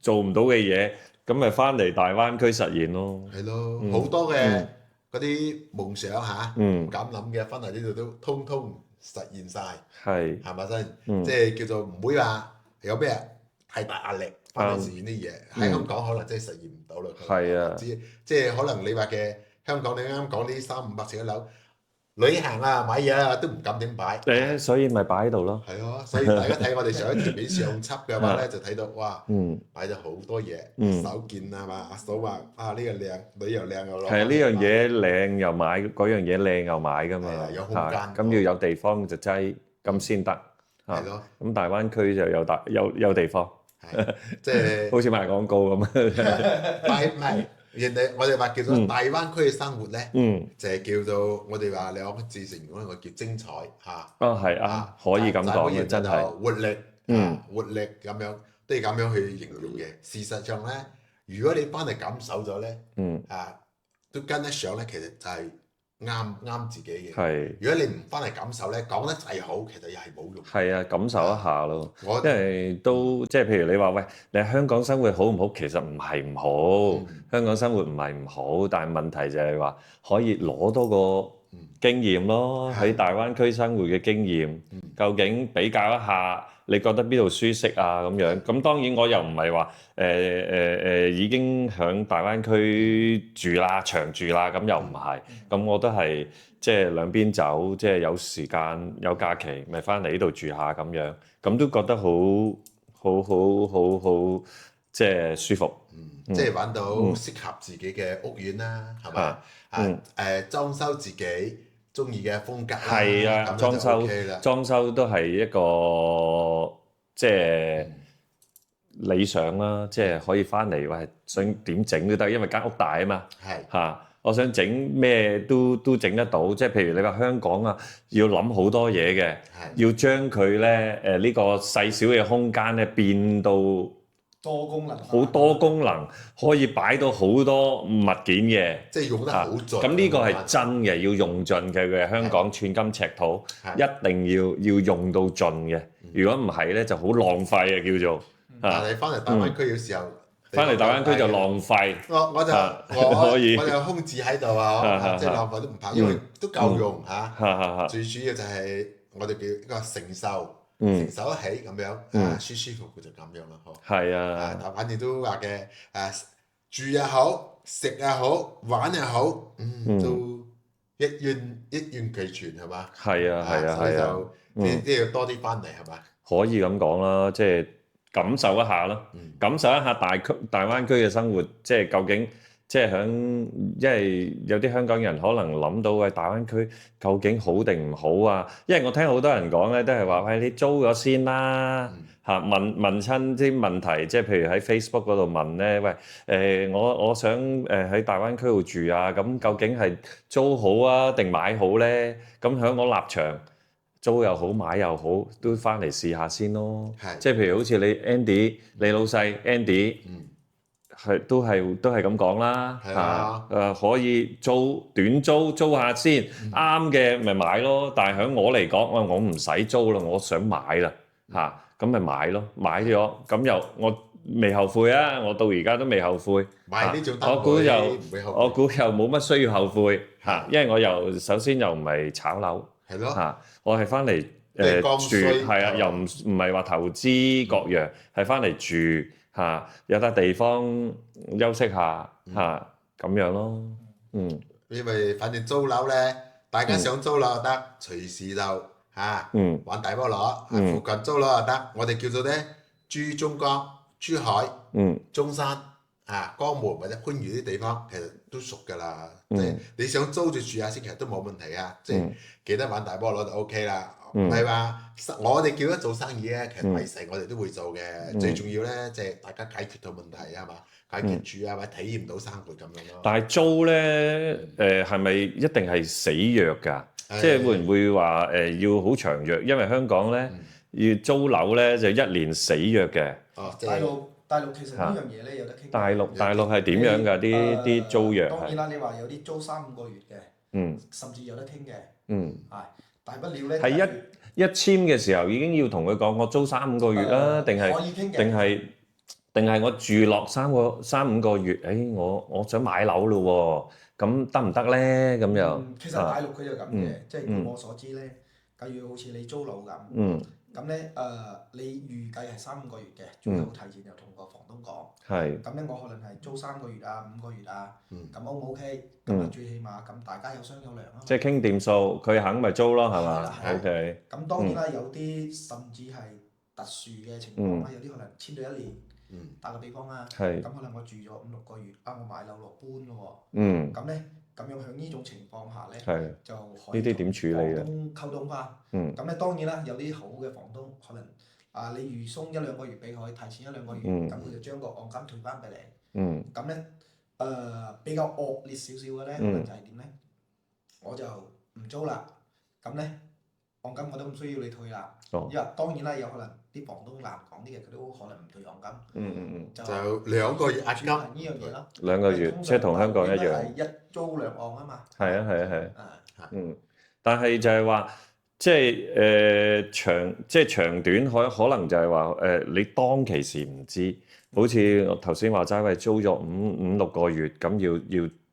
做唔到嘅嘢，咁咪翻嚟大灣區實現咯。係咯，好多嘅嗰啲夢想嚇，唔敢諗嘅，翻嚟呢度都通通實現晒，係咪先？即係叫做唔會話有咩太大壓力翻嚟實現啲嘢。喺香港可能真係實現唔到啦。係啊，即係可能你話嘅香港，你啱啱講啲300-500尺嘅樓。旅行啊，買嘢啊，都唔敢點擺。所以咪擺喺度咯。係咯，所以大家睇我哋上一條片上輯嘅話咧，就睇到哇，擺咗好多嘢，手件啊嘛，阿嫂話啊呢個靚，女又靚又攞。係啊，呢樣嘢靚又買，嗰樣嘢靚又買㗎嘛。有空間。咁要有地方就擠，咁先得。係咯。咁大灣區就有地方。係，即係。好似賣廣告咁。唔係。人哋我哋話叫做大灣區嘅生活咧，就係叫做我哋話兩個字形容咧，我叫精彩嚇。係啊，可以咁講嘅，真係活力，活力咁樣都係咁樣去形容嘅。事實上咧，如果你翻嚟感受咗咧，都跟得上咧，其實就係啱自己嘅。係。如果你唔翻嚟感受咧，講得再好，其實又係冇用。係啊，感受一下咯。因為都即係譬如你話喂，你喺香港生活好唔好？其實唔係唔好，香港生活唔係唔好，但係問題就係話可以攞多個經驗咯，喺大灣區生活嘅經驗，究竟比較一下，你覺得邊度舒適啊咁樣？咁當然我又唔係話已經喺大灣區住啦、長住啦，咁又唔係。咁我都係即係兩邊走，即係有時間有假期，咪翻嚟呢度住下咁樣，咁都覺得好即係舒服。即係揾到適合自己嘅屋苑啦，係嘛？裝修自己中意嘅風格啦，係啊，裝修都係一個即係理想啦，即係可以翻嚟喂，想點整都得，因為間屋大啊嘛。係嚇，我想整咩都整得到，即係譬如你話香港啊，要諗好多嘢嘅，要將佢咧呢個細小嘅空間咧變到多功能，好多功能可以擺到好多物件嘅，即係用得好盡。咁呢個係真嘅，要用盡嘅。香港寸金尺土，一定要用到盡嘅。如果唔係咧，就好浪費啊，叫做。但係翻嚟大灣區嘅時候，翻嚟大灣區就浪費。我就空置喺度啊，即係浪費都唔怕，因為都夠用嚇。最主要就係我哋叫一個承受。承受得起咁樣，舒舒服服就咁樣啦，嗬。係啊，但反正都話嘅，住又好，食又好，玩又好，都一應俱全係嘛？係啊，所以就都要多啲翻嚟係嘛？可以咁講啦，即係感受一下咯，感受一下大灣區嘅生活，即係究竟。即係因為有啲香港人可能諗到喂，大灣區究竟好定唔好啊？因為我聽好多人講咧，都係話喂，你租咗先啦嚇，問親啲問題，即係譬如喺 Facebook 嗰度問咧，喂我想喺大灣區度住啊，咁究竟係租好啊定買好咧？咁喺我立場，租又好買又好，都翻嚟試下先咯。即係譬如好似你 Andy，你老細 Andy。都係咁講啦嚇，可以短租下先，啱嘅咪買咯。但係喺我嚟講，我唔使租啦，我想買啦嚇，咁咪買咯，買咗咁又我未後悔啊，我到而家都未後悔。買呢種我估又冇乜需要後悔嚇，因為我又首先又唔係炒樓嚇，我係翻嚟住係啊，又唔係話投資各樣，係翻嚟住。有笪地方休息下咁樣咯，因為反正租樓咧，大家想租樓就得，隨時就玩大菠蘿，附近租樓就得。我哋叫做咧珠中江、珠海、中山、江門或者番禺啲地方，其實都熟㗎啦。即係你想租就住下先，其實都冇問題啊。即係記得玩大菠蘿就 OK 啦。唔係話我哋叫得做生意咧，其實為食我哋都會做嘅。最重要咧，即係大家解決到問題係嘛，解決住或者體驗到生活咁樣咯。但係租咧，係咪一定係死約㗎？即係會唔會話要好長約？因為香港咧要租樓咧就1年死約嘅。大陸其實呢樣嘢咧有得傾。大陸係點樣㗎？啲租約係。當然啦，你話有啲租3-5個月嘅，甚至有得傾嘅。大不了咧，係一簽嘅時候已經要同佢講，我租3-5個月啦，定係定係我住落3-5個月，我想買樓咯喎，咁得唔得咧？咁又其實大陸佢就咁嘅，即係據我所知咧，假如好似你租樓咁，咁咧你預計係3-5個月嘅，最好提前就同個房東講。咁咧我可能係租3個月啊、5個月啊，咁 O 唔 OK？咁啊最起碼咁大家有商有量啊嘛。即係傾掂數，佢肯咪租咯，係嘛？OK。咁當然啦，有啲甚至係特殊嘅情況啦，有啲可能簽咗1年。打個比方啊，咁可能我住咗5-6個月，我買樓落搬咯喎，咁咧咁樣喺呢種情況下咧，就可以呢啲點處理啊？房東溝通翻，咁咧當然啦，有啲好嘅房東可能你預鬆1-2個月俾佢，提前1-2個月，咁佢就將個按金退翻俾你，咁咧比較惡劣少少嘅咧，可能就係點咧？我就唔租啦，咁咧按金我都唔需要你退啦，因為當然啦，有可能啲房東難講啲嘅，佢都可能唔退按金，就2個月押金呢樣嘢咯。2個月，即係同香港一樣。係1租2按啊嘛。係啊。但係就係話，即係長短可能就係話你當其時唔知，好似我頭先話齋，喂租咗5-6個月，咁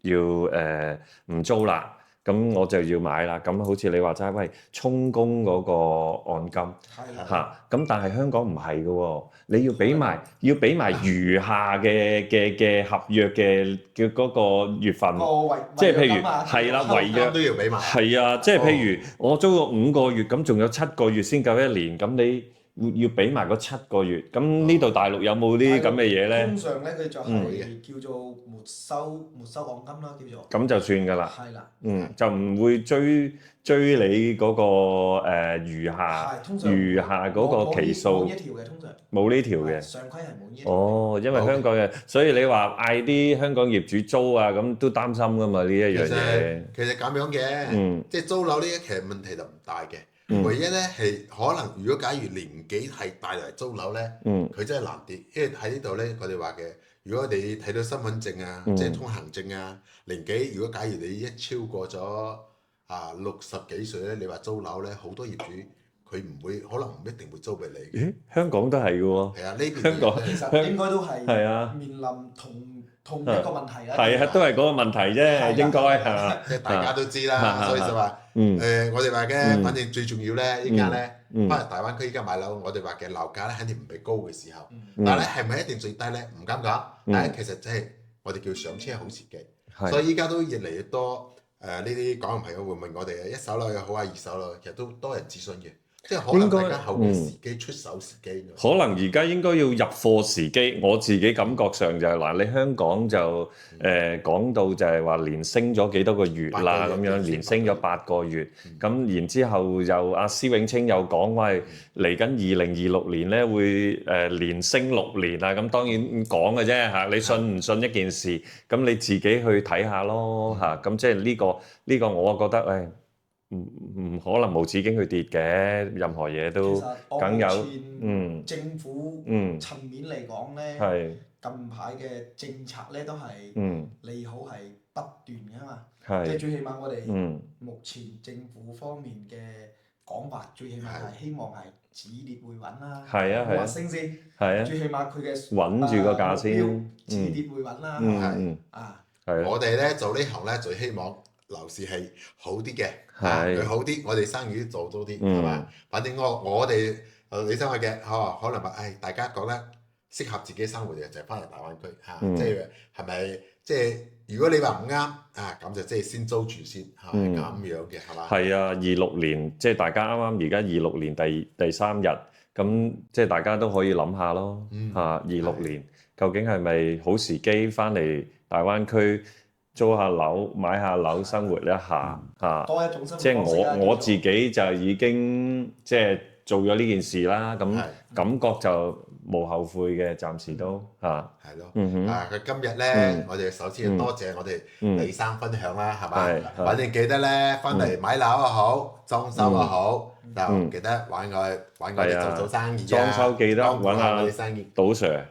要唔租啦。咁我就要買啦，咁好似你話齋，喂充公嗰個按金嚇，咁但係香港唔係嘅喎，你要俾埋餘下嘅合約嘅嗰個月份，即係譬如係啦，違約都要俾埋，係啊，即係譬如我租咗5個月，咁仲有7個月先夠1年，咁你要俾埋嗰7個月，咁呢度大陸有冇啲咁嘅嘢咧？通常咧佢就係叫做沒收按金啦，叫做。咁就算㗎啦。係啦。就唔會追你嗰個餘下嗰個期數。冇呢條嘅通常。冇呢條嘅。常規係冇呢條。因為香港嘅，所以你話嗌啲香港業主租啊，咁都擔心㗎嘛呢一樣嘢。其實咁樣嘅，即係租樓呢，其實問題就唔大嘅。唯一咧係可能，如果假如年紀係大嚟租樓咧，佢真係難啲，因為喺呢度咧，我哋話嘅，如果你睇到身份證啊，即係通行證啊，年紀，如果假如你一超過咗60幾歲咧，你話租樓咧，好多業主佢唔會，可能唔一定會租俾你。咦？香港都係嘅喎。係啊，呢邊香港其實應該都係面臨同一個問題啦。係啊，都係嗰個問題啫，應該係嘛？即係大家都知啦，所以就話我哋話嘅，反正最重要咧，依家咧，翻嚟大灣區依家買樓，我哋話嘅樓價咧肯定唔係高嘅時候，但係咧係咪一定最低咧？唔敢講，但係其實即係我哋叫上車好時機，所以依家都越嚟越多呢啲港人朋友會問我哋一手樓又好啊，二手樓，其實都多人諮詢嘅。即係可能大家後嘅時機出手時機，可能而家應該要入貨時機。我自己感覺上就係嗱，你香港就講到就係話連升咗幾多個月啦，咁樣連升咗8個月。咁然之後又阿施永青又講話嚟緊2026年咧會連升6年啊。咁當然講嘅啫嚇，你信唔信一件事？咁你自己去睇下咯嚇。咁即係呢個我覺得唔可能無止境去跌嘅，任何嘢都梗有。政府層面嚟講咧，近排嘅政策咧都係利好係不斷嘅嘛。即係最起碼我哋目前政府方面嘅講法，最起碼係希望係止跌回穩啦，唔話升先。最起碼佢嘅穩住個價先，止跌回穩啦。我哋咧做呢行咧最希望樓市係好啲嘅，佢好啲，我哋生意做多啲，係嘛？反正我哋你生活嘅，可能話，大家覺得適合自己生活嘅就係翻嚟大灣區嚇，即係係咪？即係如果你話唔啱咁就即係先租住先嚇，咁樣嘅係嘛？係啊，26年即係大家啱啱而家26年第3日，咁即係大家都可以諗下咯嚇。26年究竟係咪好時機翻嚟大灣區？租下樓、買下樓、生活一下嚇，即係我自己就已經即係做咗呢件事啦。咁感覺就冇後悔嘅，暫時都嚇。係咯，佢今日咧，我哋首先要多謝我哋李生分享啦，係嘛？反正記得咧，翻嚟買樓又好，裝修又好，就記得揾我哋做生意。裝修記得揾下賭 Sir，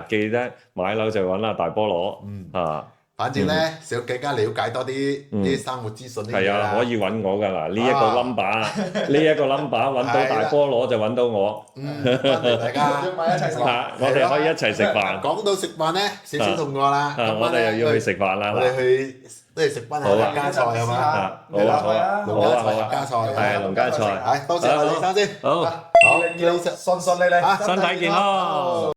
記得買樓就揾下大菠蘿嚇。反正咧想更加了解多啲啲生活資訊呢係啊，可以揾我㗎嗱，呢一個 number， 呢一個 number 揾到大菠蘿就揾到我。多謝大家，約埋一齊食。我哋可以一齊食飯。講到食飯咧，少少肚餓啦。我哋又要去食飯啦。我哋去都係食翻下農家菜係嘛？好啊，農家菜，係農家菜。係多謝我李生先。好，順利利，身體健康。